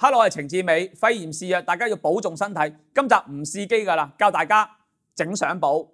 Hello， 我係程志美。肺炎肆虐，大家要保重身體。今集唔試機㗎啦，教大家整相簿。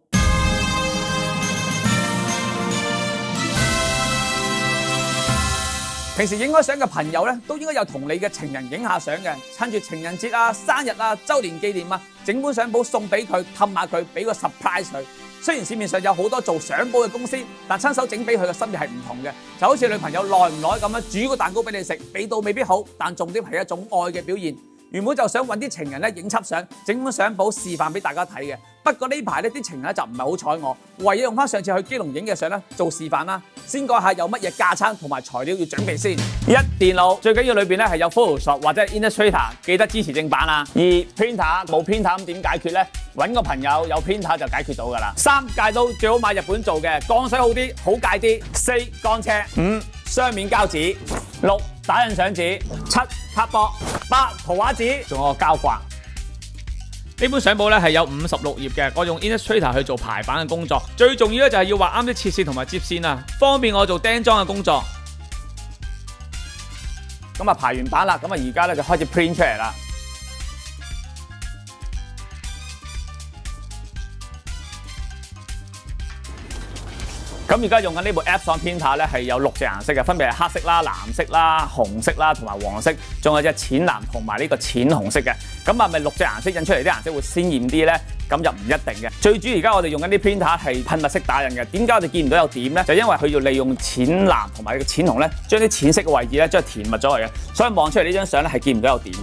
平時影開相嘅朋友咧，都應該有同你嘅情人影下相嘅。趁住情人節啊、生日啊、週年紀念啊，整本相簿送俾佢，氹下佢，俾個 surprise 佢。雖然市面上有好多做相簿嘅公司，但親手整俾佢嘅心意係唔同嘅。就好似女朋友耐唔耐咁樣煮個蛋糕俾你食，味道未必好，但重點係一種愛嘅表現。原本就想揾啲情人咧影輯相，整本相簿示範俾大家睇嘅。不過呢排呢啲情人就唔係好睬我，唯有用翻上次去基隆影嘅相咧做示範啦。先講下有乜嘢架撐同埋材料要準備先。一、電腦最緊要裏邊咧係有 Photoshop 或者 Illustrator， 記得支持正版啊。二、printer 冇 printer 咁點解決咧？揾個朋友有 printer 就解決到㗎啦。三、戒刀最好買日本做嘅，鋼水好啲，好戒啲。四、鋼尺。五、雙面膠紙。六、打印相紙。七、卡簿。八、圖畫紙，仲有個膠刮。呢本相簿咧係有56頁嘅，我用 Illustrator 去做排版嘅工作。最重要咧就係要畫啱啲切線同埋接線啊，方便我做釘裝嘅工作。咁啊排完版啦，咁啊而家咧就開始 print 出嚟啦。咁而家用緊呢部 Epson printer 咧係有6隻顏色嘅，分別係黑色啦、藍色啦、紅色啦同埋黃色，仲有隻淺藍同埋呢個淺紅色嘅。咁係咪6隻顏色印出嚟啲顏色會鮮豔啲咧？咁就唔一定嘅。最主要而家我哋用緊啲 printer 係噴墨式打印嘅。點解我哋見唔到有點咧？就因為佢要利用淺藍同埋呢個淺紅咧，將啲淺色嘅位置咧將佢填密咗嚟嘅，所以望出嚟呢張相咧係見唔到有點嘅。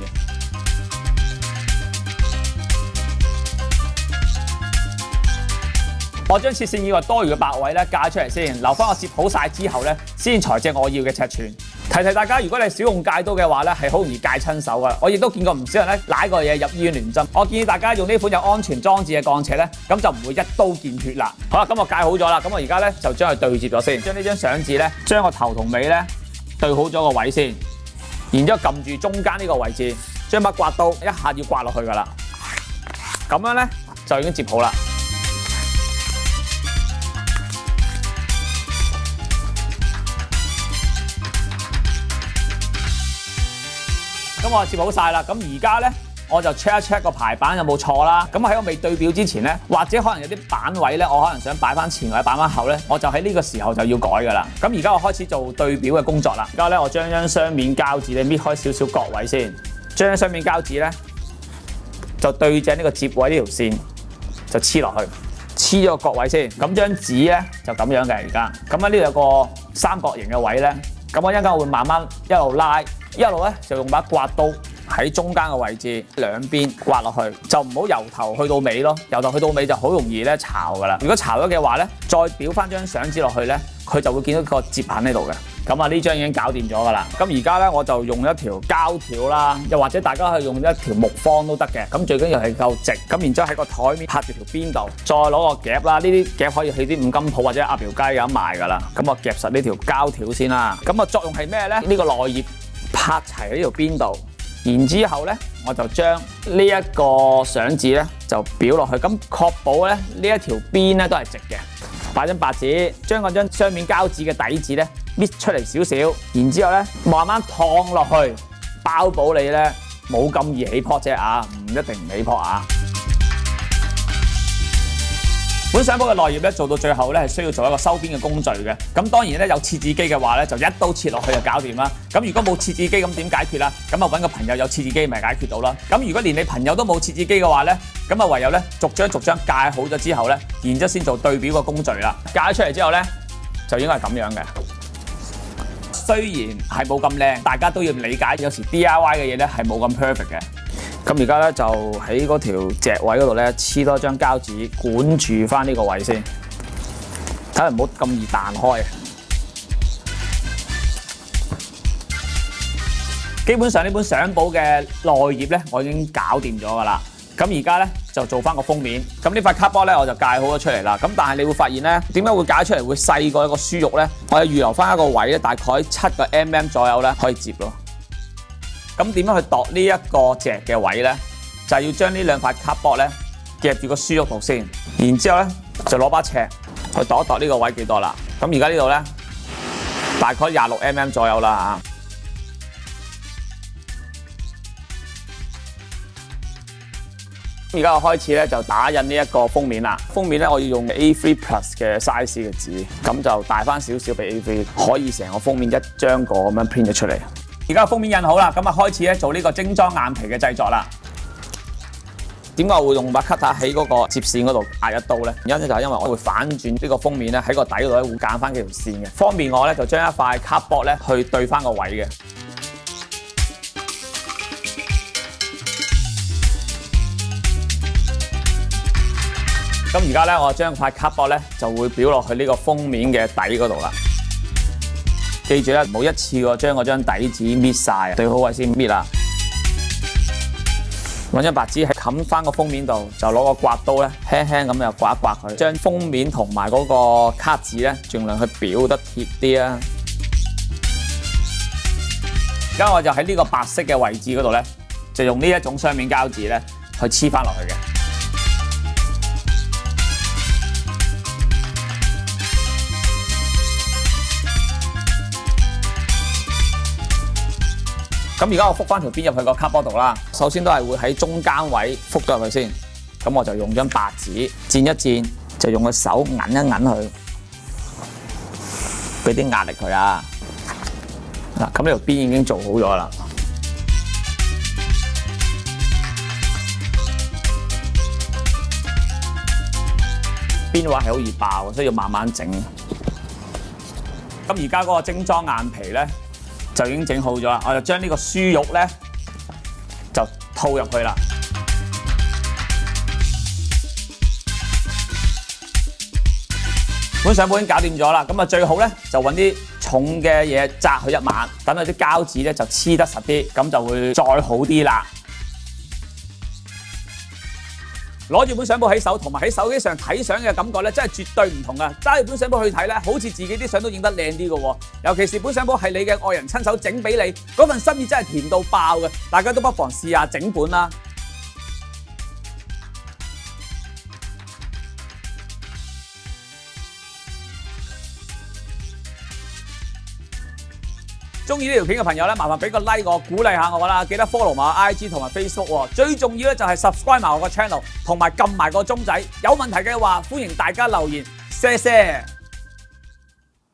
我將切線以外多餘嘅白位咧界出嚟先，留翻我攝好晒之後咧，先裁正我要嘅尺寸。提大家，如果你少用戒刀嘅話咧，係好容易戒親手噶。我亦都見過唔少人咧舐個嘢入醫院亂針。我建議大家用呢款有安全裝置嘅鋼尺咧，咁就唔會一刀見血啦。好啦，咁我戒好咗啦，咁我而家咧就將佢對接咗先，將呢張相紙咧，將個頭同尾咧對好咗個位先，然之後撳住中間呢個位置，將把刮刀一下要刮落去噶啦，咁樣咧就已經接好啦。咁我接好晒啦，咁而家咧我就 check 一 check 個排版有冇錯啦。咁喺我未對表之前咧，或者可能有啲版位咧，我可能想擺翻前或者擺翻後咧，我就喺呢個時候就要改噶啦。咁而家我開始做對表嘅工作啦。而家咧我將張雙面膠紙咧搣開少少角位先，將張雙面膠紙咧就對正呢個接位呢條線就黐落去，黐咗個角位先。咁張紙咧就咁樣嘅而家。咁喺呢度有個三角形嘅位咧，咁我一陣間我會慢慢一路拉。一路咧就用把刮刀喺中間嘅位置兩邊刮落去，就唔好由頭去到尾咯。由頭去到尾就好容易咧巢噶啦。如果巢咗嘅話咧，再裱翻張相紙落去咧，佢就會見到個接痕喺度嘅。咁啊呢張已經搞掂咗噶啦。咁而家咧我就用一條膠條啦，又或者大家可以用一條木方都得嘅。咁最緊要係夠直。咁然之後喺個台面拍住條邊度，再攞個夾啦。呢啲夾可以去啲五金鋪或者鴨寮街有得賣噶啦。咁我夾實呢條膠條先啦。咁啊作用係咩咧？呢個內葉拍齊喺呢條邊度，然之後咧，我就將呢一個相紙咧就裱落去，咁確保咧呢一條邊咧都係直嘅。擺張白紙，將嗰張雙面膠紙嘅底紙咧搣出嚟少少，然之後咧慢慢燙落去，包保你咧冇咁易起泡啫啊，唔一定唔起泡啊。本相簿嘅內頁咧做到最後咧係需要做一個收邊嘅工序嘅。咁當然咧有切紙機嘅話咧就一刀切落去就搞掂啦。咁如果冇切紙機咁點解決啦？咁啊揾個朋友有切紙機咪解決到啦。咁如果連你朋友都冇切紙機嘅話咧，咁啊唯有咧逐張界好咗之後咧，然之後先做對表嘅工序啦。界出嚟之後咧就應該係咁樣嘅。雖然係冇咁靚，大家都要理解，有時 DIY 嘅嘢咧係冇咁 perfect 嘅。咁而家咧就喺嗰條隻位嗰度咧黐多張膠紙，管住翻呢個位先，睇下唔好咁易彈開。基本上呢本相簿嘅內頁咧，我已經搞掂咗㗎啦。咁而家咧就做翻個封面。咁呢塊卡波咧我就界好咗出嚟啦。咁但係你會發現咧，點解會解出嚟會細過一個書肉咧？我係預留翻一個位咧，大概7個 mm 左右咧可以接咯。咁點樣去度呢一個隻嘅位咧？就係要將呢兩塊卡波咧夾住個書肉度先，然之後咧就攞把尺去度一度呢個位幾多啦。咁而家呢度咧大概26mm 左右啦嚇。而家我開始咧就打印呢一個封面啦。封面咧我要用 A3 Plus 嘅 size 嘅紙，咁就大翻少少俾 A3，可以成個封面一張個咁樣 print 咗出嚟。而家封面印好啦，咁啊開始咧做呢個精裝眼皮嘅製作啦。點解我會用把 cutter 喺嗰個接線嗰度壓一刀咧？原因咧就係因為我會反轉呢個封面咧喺個底度咧會間翻幾條線嘅，方便我咧就將一塊 cardboard 咧去對翻個位嘅。咁而家咧，我將塊 cardboard 咧就會裱落去呢個封面嘅底嗰度啦。記住咧，唔好一次過將嗰張底紙搣晒，對好位先搣啦。揾張白紙喺冚翻個封面度，就攞個刮刀咧，輕輕咁又刮一刮佢，將封面同埋嗰個卡紙咧，盡量去裱得貼啲啊。而家我就喺呢個白色嘅位置嗰度咧，就用呢一種雙面膠紙咧去黐翻落去嘅。咁而家我覆翻條邊入去個 cardboard 度啦。首先都係會喺中間位覆咗入去先。咁我就用張白紙墊一墊，就用個手揞一揞佢，俾啲壓力佢啊。嗱，咁呢條邊已經做好咗啦。邊位係好易爆，所以要慢慢整。咁而家嗰個精裝眼皮咧，就已經整好咗啦，我就將呢個豬肉咧就套入去啦。本相本已經搞掂咗啦，咁啊最好咧就揾啲重嘅嘢紮佢一晚，等佢啲膠紙咧就黐得實啲，咁就會再好啲啦。攞住本相簿喺手，同埋喺手機上睇相嘅感覺咧，真係絕對唔同啊！揸住本相簿去睇咧，好似自己啲相都影得靚啲嘅喎。尤其是本相簿係你嘅愛人親手整俾你，嗰份心意真係甜到爆嘅。大家都不妨試下整本啦。中意呢條片嘅朋友咧，麻煩俾個 like 我，鼓勵下我啦。記得 follow 埋我 IG 同埋 Facebook 喎。最重要咧就係 subscribe 埋我個 channel， 同埋撳埋個鐘仔。有問題嘅話，歡迎大家留言，謝謝。